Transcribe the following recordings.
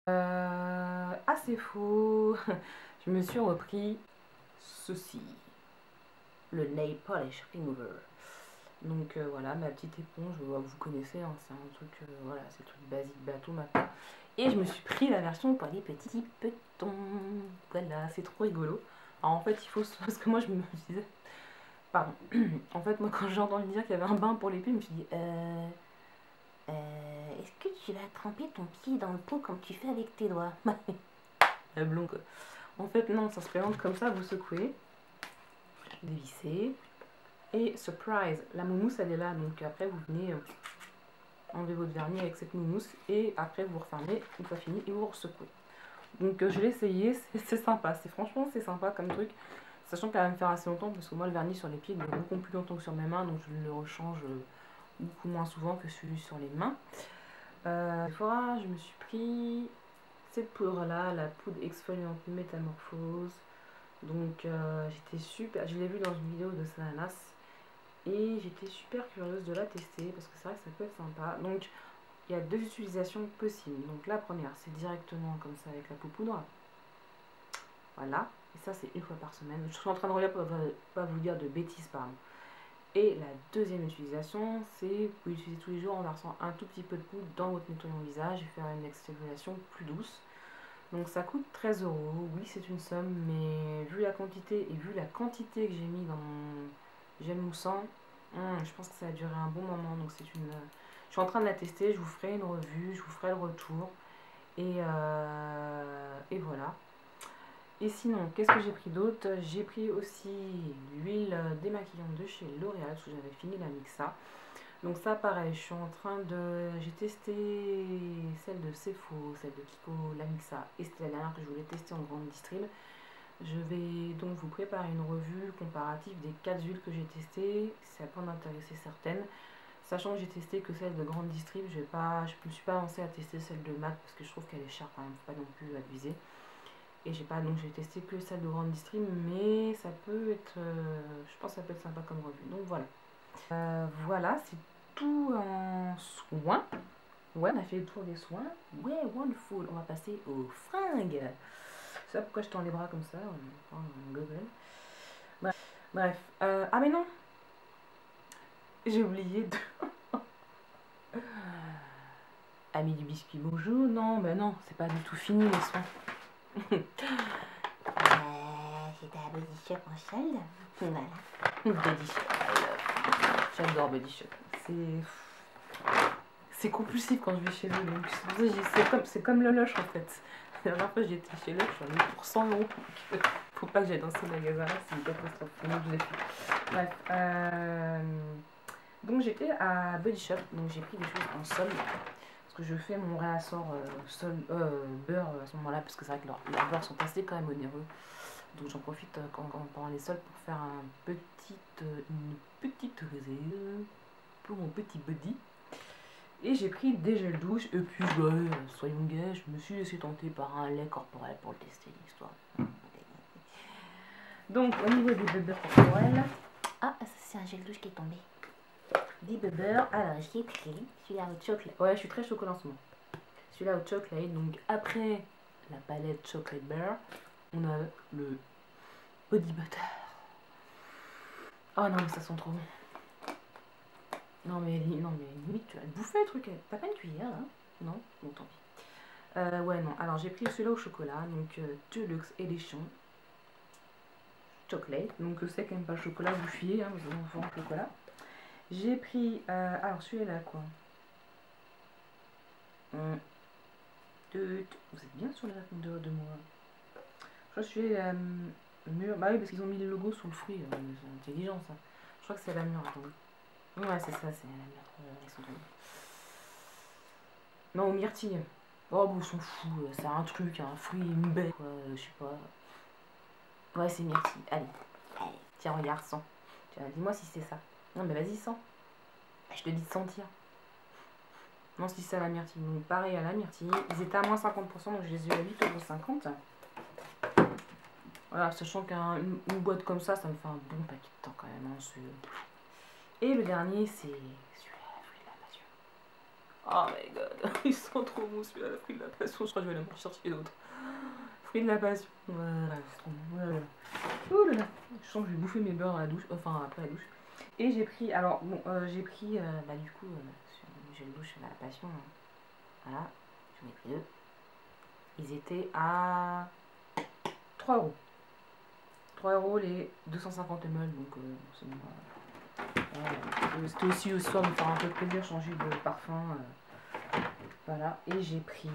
Ah, c'est faux. Je me suis repris ceci, le Nail Polish Remover. Donc voilà, ma petite éponge, vous connaissez, hein, c'est un truc, voilà, c'est le truc basique bateau maintenant. Et je me suis pris la version pour les petits petons. Voilà, c'est trop rigolo. Alors en fait, il faut... Parce que moi, je me disais... Pardon. En fait, moi, quand j'ai entendu dire qu'il y avait un bain pour les pieds, je me suis dit... est-ce que tu vas tremper ton pied dans le pot comme tu fais avec tes doigts? La blonde, quoi. En fait, non, ça se présente comme ça, vous secouez, dévissez, et surprise, la moumouse, elle est là, donc après, vous venez enlever votre vernis avec cette moumouse, et après, vous refermez, une fois fini, et vous secouez. Donc, je l'ai essayé, c'est sympa, franchement, c'est sympa comme truc, sachant qu'elle va me faire assez longtemps, parce que moi, le vernis sur les pieds, il dure beaucoup plus longtemps que sur mes mains, donc je le rechange beaucoup moins souvent que celui sur les mains. Sephora, je me suis pris cette poudre là, la poudre exfoliante métamorphose. Donc j'étais super, je l'ai vu dans une vidéo de Sananas et j'étais super curieuse de la tester parce que c'est vrai que ça peut être sympa. Donc il y a deux utilisations possibles. Donc la première, c'est directement comme ça avec la peau poudre. Voilà, et ça c'est une fois par semaine. Je suis en train de relire pour pas vous dire de bêtises, pardon. Et la deuxième utilisation, c'est vous pouvez l'utiliser tous les jours en versant un tout petit peu de poudre dans votre nettoyant visage et faire une exfoliation plus douce. Donc ça coûte 13 €. Oui, c'est une somme, mais vu la quantité et vu la quantité que j'ai mis dans mon gel moussant, je pense que ça a duré un bon moment. Donc c'est une... Je suis en train de la tester, je vous ferai une revue, je vous ferai le retour. Et voilà. Et sinon, qu'est-ce que j'ai pris d'autre? J'ai pris aussi l'huile démaquillante de chez L'Oréal, parce que j'avais fini la Mixa. Donc ça, pareil, je suis en train de... J'ai testé celle de Cefo, celle de Kiko, la Mixa, et c'était la dernière que je voulais tester en grande distrib. Je vais donc vous préparer une revue comparative des 4 huiles que j'ai testées, si ça peut en intéresser certaines. Sachant que j'ai testé que celle de grande distrib, je me suis pas lancée à tester celle de MAC parce que je trouve qu'elle est chère quand même, faut pas non plus abuser. Et donc j'ai testé que celle de grande distrib, mais ça peut être, je pense que ça peut être sympa comme revue. Donc voilà. Voilà, c'est tout en soins. Ouais, on a fait le tour des soins. Ouais, wonderful. On va passer aux fringues. C'est ça pourquoi je tends les bras comme ça, en gobel. Bref. Ah mais non, j'ai oublié de... Ami du biscuit, bonjour. Non, ben non, c'est pas du tout fini les soins. C'était à Body Shop en solde. Voilà. Body Shop, I love. J'adore Body Shop. C'est compulsif quand je vais chez eux. Donc c'est comme le Lush en fait. La dernière fois j'étais chez Lush, j'en ai eu pour 100 €. Faut pas que j'aille dans ce magasin-là, c'est une catastrophe. Donc je l'ai fait. Bref. Donc j'étais à Body Shop, donc j'ai pris des choses en solde. Parce que je fais mon réassort beurre à ce moment-là, parce que c'est vrai que leurs beurres sont passés quand même onéreux. Donc j'en profite pendant les soldes pour faire une petite réserve pour mon petit body. Et j'ai pris des gels douche, et puis soyons gays, je me suis laissé tenter par un lait corporel pour le tester, l'histoire. Donc au niveau des beurres corporels, ah, ça c'est un gel douche qui est tombé. Des beurres, alors j'ai pris celui-là au chocolat. Ouais, je suis très chocolat en ce moment. Celui-là au chocolat, donc après la palette chocolate beurre, on a le body butter. Oh non, mais ça sent trop bon. Non mais limite tu vas te bouffer le truc. T'as pas une cuillère là? Non? Bon tant pis. Ouais non, alors j'ai pris celui-là au chocolat, donc Deluxe Edition Chocolate. Donc c'est quand même pas le chocolat, vous fuyez, hein, vous avez enfants au chocolat. J'ai pris, alors celui-là quoi. Vous êtes bien sur la répondeur de moi. Je crois que celui mûr. Bah oui parce qu'ils ont mis le logo sur le fruit, c'est intelligent ça. Je crois que c'est la mûre, attendez. Ouais c'est ça, c'est la mûre. Ils sont tombés. Non, aux myrtilles. Oh, bon, on s'en fout, c'est un truc, un fruit, une baie, quoi, je sais pas. Ouais, c'est myrtille. Allez, tiens, regarde, sens. Dis-moi si c'est ça. Non, mais vas-y, sens. Je te dis de sentir. Non, si c'est la myrtille. Donc, pareil à la myrtille. Ils étaient à moins 50%, donc je les ai eu à 8,50 €. Voilà, sachant qu'une boîte comme ça, ça me fait un bon paquet de temps quand même. Hein, et le dernier, c'est celui-là, la fruit de la passion. Oh my god, ils sont trop bons celui-là, le fruit de la passion. Je crois que je vais aller en chercher d'autres. Fruit de la passion. Voilà, c'est trop bon. Voilà. Ouh là là. Je sens que je vais bouffer mes beurres à la douche, enfin après la douche. Et j'ai pris, alors bon, j'ai pris, bah du coup, j'ai le douche à la passion. Voilà, j'en ai pris deux. Ils étaient à 3 euros. 3 euros les 250 ml, donc c'est bon. C'était aussi histoire de me faire un peu plaisir, changer de parfum. Voilà, et j'ai pris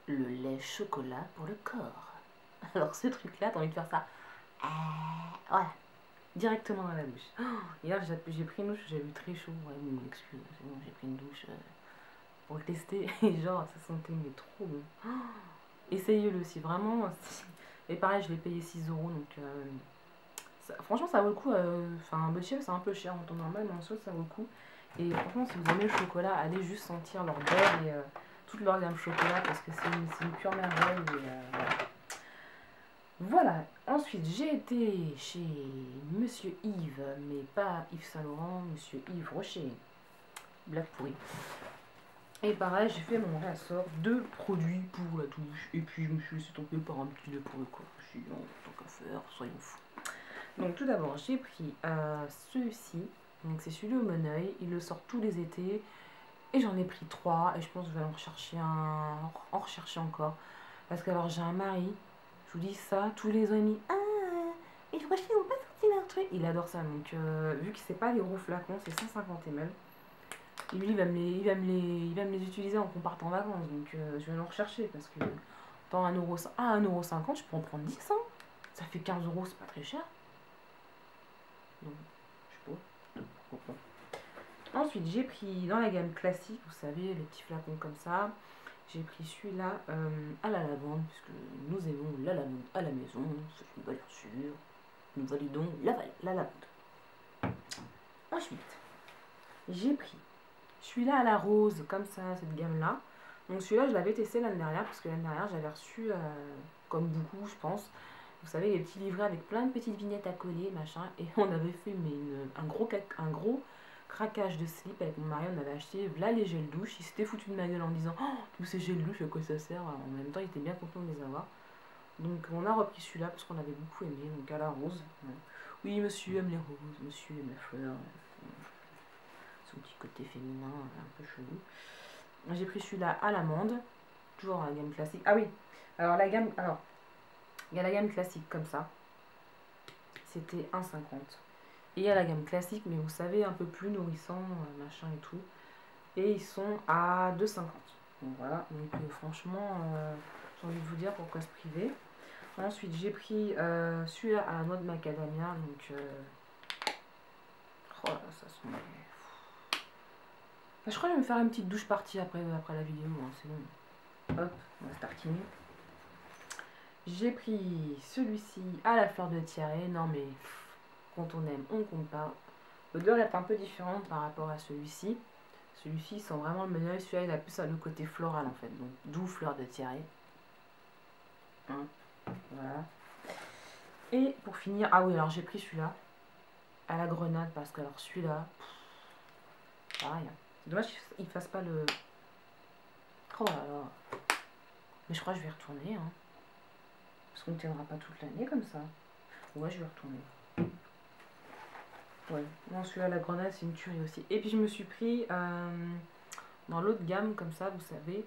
le lait chocolat pour le corps. Alors ce truc-là, t'as envie de faire ça. Voilà, directement dans la douche. Oh, hier j'ai pris une douche, j'ai eu très chaud. Ouais, mais excuse, c'est bon, j'ai pris une douche pour le tester. Et genre, ça sentait mais trop bon. Oh, essayez-le aussi, vraiment. Et pareil, je l'ai payé 6 euros, donc franchement, ça vaut le coup. Enfin, Body Shave, c'est un peu cher en temps normal, mais en soi, ça vaut le coup. Et franchement, si vous aimez le chocolat, allez juste sentir leur beurre et toute leur gamme chocolat parce que c'est une pure merveille. Et, voilà. Ensuite, j'ai été chez Monsieur Yves, mais pas Yves Saint Laurent, Monsieur Yves Rocher. Blague pourrie. Et pareil, j'ai fait mon réassort de produits pour la douche. Et puis, je me suis laissé tomber par un petit lait pour le corps. Je suis en tant qu'à faire, soyons fous. Donc tout d'abord j'ai pris celui-ci, donc c'est celui au Moneuil, il le sort tous les étés et j'en ai pris 3 et je pense que je vais en rechercher encore parce que alors j'ai un mari, je vous dis ça, tous les amis, et je crois qu'ils n'ont pas sorti leur truc, il adore ça donc vu que c'est pas les gros flacons, c'est 150 ml, et lui il va me les utiliser en qu'on parte en vacances donc je vais en rechercher parce que dans 1,50 €, je peux en prendre 10 hein, ça fait 15 euros, c'est pas très cher. Donc, je sais pas, pourquoi pas. Ensuite, j'ai pris dans la gamme classique, vous savez, les petits flacons comme ça. J'ai pris celui-là à la lavande, puisque nous aimons la lavande à la maison, c'est une valeur sûre. Nous validons la lavande. Ensuite, j'ai pris celui-là à la rose, comme ça, cette gamme-là. Donc celui-là, je l'avais testé l'année dernière, parce que l'année dernière, j'avais reçu, comme beaucoup, je pense, vous savez, les petits livrets avec plein de petites vignettes à coller, machin. Et on avait fait mais un gros craquage de slip avec mon mari. On avait acheté là les gels douche. Il s'était foutu de ma gueule en me disant oh, tous ces gels douche, à quoi ça sert? En même temps, il était bien content de les avoir. Donc on a repris celui-là parce qu'on avait beaucoup aimé. Donc à la rose. Ouais. Oui, monsieur aime les roses, monsieur aime la fleur. Son petit côté féminin, un peu chelou. J'ai pris celui-là à l'amande. Toujours la gamme classique. Ah oui, alors la gamme. Alors. Il y a la gamme classique comme ça, c'était 1,50. Et il y a la gamme classique, mais vous savez, un peu plus nourrissant, machin et tout. Et ils sont à 2,50. Donc voilà, donc franchement, j'ai envie de vous dire pourquoi se priver. Ensuite, j'ai pris celui-là à la noix de macadamia. Donc, oh là, ça sent. Je crois que je vais me faire une petite douche partie après la vidéo. Hein, c'est bon. Hop, on va se tartiner. J'ai pris celui-ci à la fleur de tiare. Non mais quand on aime, on compte pas. L'odeur est un peu différente par rapport à celui-ci. Celui-ci sent vraiment le Moneuil. Celui-là il a plus le côté floral en fait. Donc d'où fleur de tiare. Hein, voilà. Et pour finir, ah oui alors j'ai pris celui-là à la grenade parce que alors celui-là, pareil. C'est dommage qu'il ne fasse pas le... Oh là là. Mais je crois que je vais retourner. Hein. Parce qu'on ne tiendra pas toute l'année comme ça. Ouais, je vais retourner. Ouais, non, celui-là, la grenade, c'est une tuerie aussi. Et puis, je me suis pris dans l'autre gamme, comme ça, vous savez.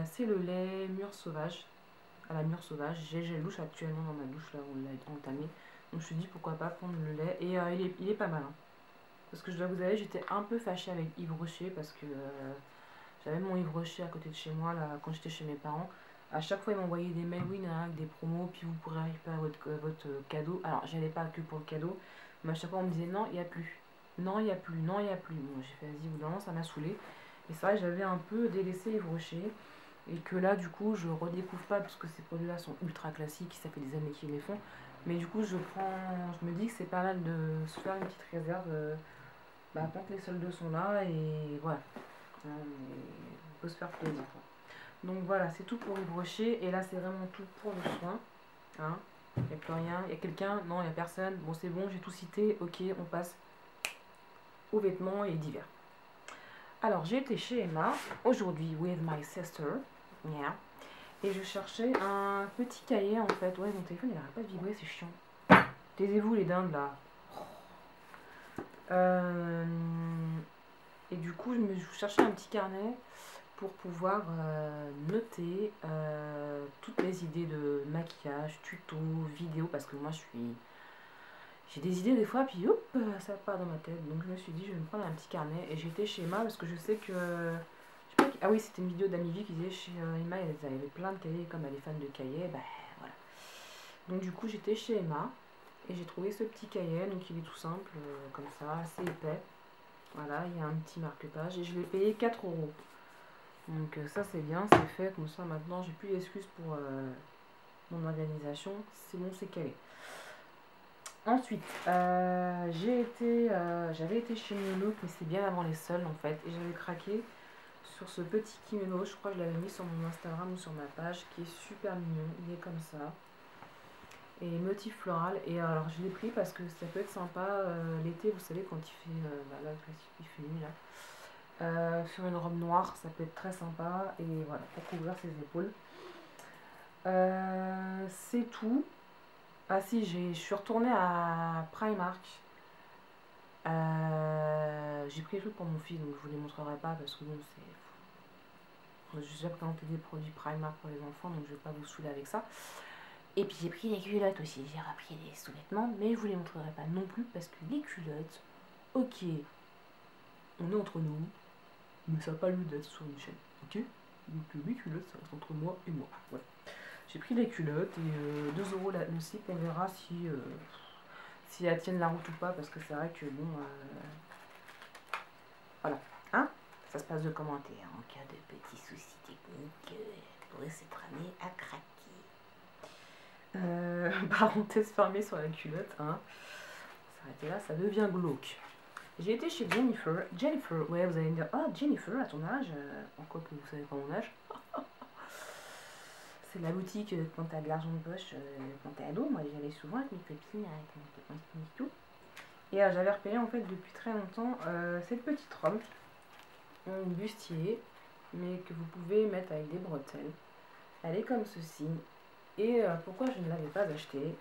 C'est le lait mûre sauvage. À la mûre sauvage. J'ai le douche actuellement dans ma douche, là, on l'a entamé. Donc, je me suis dit, pourquoi pas prendre le lait. Et il est pas mal. Hein. Parce que je dois vous avouer, j'étais un peu fâchée avec Yves Rocher. Parce que j'avais mon Yves Rocher à côté de chez moi, là, quand j'étais chez mes parents. À chaque fois, ils m'envoyaient des mails, oui, avec des promos, puis vous pourrez récupérer votre cadeau. Alors, j'allais pas que pour le cadeau, mais à chaque fois, on me disait non, il n'y a plus. Non, il n'y a plus, non, il n'y a plus. Bon, j'ai fait, vas-y, au bout d'un moment, ça m'a saoulé. Et c'est vrai, j'avais un peu délaissé Yves Rocher. Et que là, du coup, je redécouvre pas, parce que ces produits-là sont ultra classiques, ça fait des années qu'ils les font. Mais du coup, je me dis que c'est pas mal de se faire une petite réserve, tant que les soldes sont là, et voilà. On peut se faire plaisir, quoi. Donc voilà, c'est tout pour Yves Rocher. Et là, c'est vraiment tout pour le soin. Hein, il n'y a plus rien. Il y a quelqu'un? Non, il n'y a personne. Bon, c'est bon, j'ai tout cité. Ok, on passe. aux vêtements et d'hiver. Alors j'ai été chez Emma aujourd'hui with my sister, yeah. Et je cherchais un petit cahier en fait. Ouais, mon téléphone il n'arrête pas de vibrer, c'est chiant. Taisez-vous les dindes là. Et du coup je cherchais un petit carnet pour pouvoir noter toutes mes idées de maquillage, tuto, vidéo, parce que moi j'ai des idées des fois, puis hop, ça part dans ma tête. Donc je me suis dit, je vais me prendre un petit carnet. Et j'étais chez Emma parce que je sais que. Je sais pas, ah oui, c'était une vidéo d'Amivie qui disait chez Emma, elle avait plein de cahiers, comme elle est fan de cahiers, bah voilà. Donc du coup, j'étais chez Emma et j'ai trouvé ce petit cahier. Donc il est tout simple, comme ça, assez épais. Voilà, il y a un petit marque-page et je l'ai payé 4 €. Donc ça, c'est bien, c'est fait. Comme ça, maintenant, j'ai plus d'excuses pour mon organisation. C'est bon, c'est calé. Ensuite, j'avais été chez Mio, mais c'est bien avant les soldes en fait, et j'avais craqué sur ce petit kimono. Je crois que je l'avais mis sur mon Instagram ou sur ma page, qui est super mignon. Il est comme ça, et motif floral. Et alors je l'ai pris parce que ça peut être sympa l'été, vous savez, quand il fait là, il fait nuit là. Sur une robe noire, ça peut être très sympa, et voilà, pour couvrir ses épaules. C'est tout. Ah si, je suis retournée à Primark. J'ai pris les trucs pour mon fils, donc je vous les montrerai pas parce que bon, j'ai déjà présenté des produits Primark pour les enfants, donc je vais pas vous saouler avec ça. Et puis j'ai pris les culottes aussi, j'ai repris les sous-vêtements, mais je vous les montrerai pas non plus parce que les culottes, ok, on est entre nous, mais ça n'a pas lieu d'être sur une chaîne, ok? Donc mes culottes, ça reste entre moi et moi, voilà. J'ai pris les culottes et 2 € le slip, on verra si elles tiennent la route ou pas, parce que c'est vrai que bon, voilà, hein, ça se passe de commenter, hein, en cas de petits soucis techniques, pourrait s'être amené à craquer. Parenthèse fermée sur la culotte, hein, s'arrêter là, ça devient glauque. J'ai été chez Jennifer, ouais, vous allez me dire, ah, Jennifer, à ton âge, encore que vous savez pas mon âge. C'est la boutique quand t'as de l'argent de poche, quand t'es ado. Moi j'y allais souvent avec mes copines, avec mon copain et tout. Et j'avais repéré en fait depuis très longtemps cette petite robe, un bustier, mais que vous pouvez mettre avec des bretelles. Elle est comme ceci. Et pourquoi je ne l'avais pas achetée?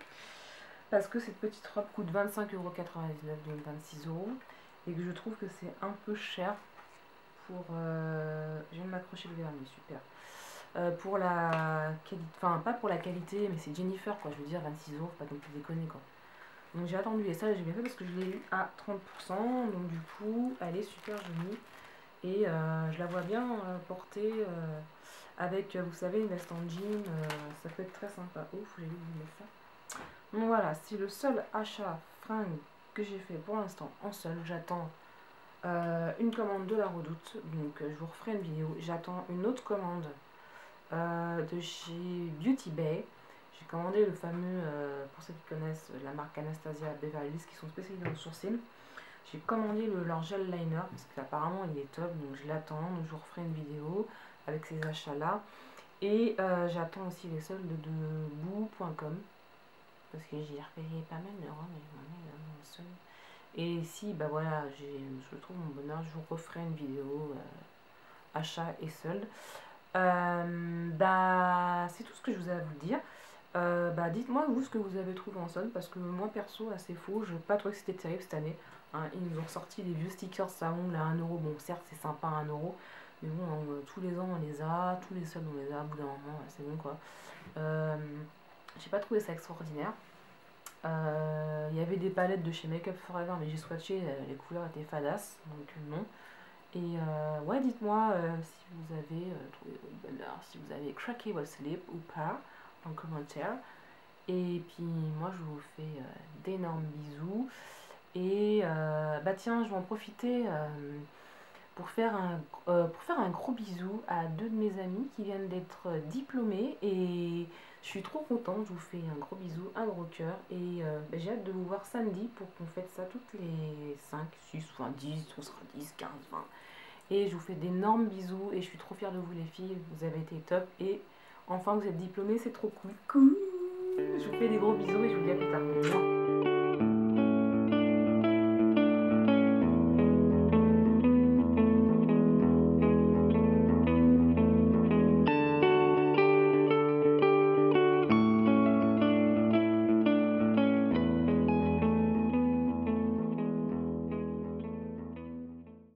Parce que cette petite robe coûte 25,99 €, donc 26 €. Et que je trouve que c'est un peu cher pour... je viens de m'accrocher le vernis, super. Pour la qualité, enfin pas pour la qualité, mais c'est Jennifer quoi, je veux dire 26 €, pas non plus déconner quoi. Donc j'ai attendu, et ça j'ai bien fait parce que je l'ai eu à 30%, donc du coup elle est super jolie, et je la vois bien porter avec, vous savez, une veste en jean, ça peut être très sympa. Ouf, j'ai oublié de mettre ça. Donc voilà, c'est le seul achat fringue que j'ai fait pour l'instant en seul. J'attends une commande de la Redoute, donc je vous referai une vidéo. J'attends une autre commande de chez Beauty Bay. J'ai commandé le fameux, pour ceux qui connaissent la marque Anastasia Beverly Hills, qui sont spécialisés en sourcils. J'ai commandé leur gel liner parce qu'apparemment il est top, donc je l'attends. Donc je vous referai une vidéo avec ces achats là. Et j'attends aussi les soldes de boo.com parce que j'ai repéré pas mal de robes, mais je m'en ai dans le solde. Et si, bah voilà, je trouve mon bonheur, je vous referai une vidéo achat et solde. Bah, c'est tout ce que je vous ai à vous dire. Bah, dites-moi vous ce que vous avez trouvé en solde, parce que moi perso, assez faux, je n'ai pas trouvé que c'était terrible cette année. Hein, ils nous ont sorti des vieux stickers savon là à 1 €. Bon, certes, c'est sympa à 1 €, mais bon, tous les ans on les a, tous les soldes on les a, au bout d'un moment, c'est bon quoi. J'ai pas trouvé ça extraordinaire. Il y avait des palettes de chez Make Up Forever, mais j'ai swatché, les couleurs étaient fadasses, donc non. Et ouais, dites-moi si vous avez trouvé votre bonheur, si vous avez craqué votre slip ou pas, en commentaire. Et puis moi je vous fais d'énormes bisous. Et bah tiens, je vais en profiter pour faire un gros bisou à 2 de mes amis qui viennent d'être diplômés. Et je suis trop contente, je vous fais un gros bisou, un gros cœur. Et bah, j'ai hâte de vous voir samedi pour qu'on fête ça toutes les 5, 6, enfin 10, on sera 10, 15, 20. Et je vous fais d'énormes bisous et je suis trop fière de vous les filles, vous avez été top. Et enfin vous êtes diplômés, c'est trop cool. Je vous fais des gros bisous et je vous dis à plus tard.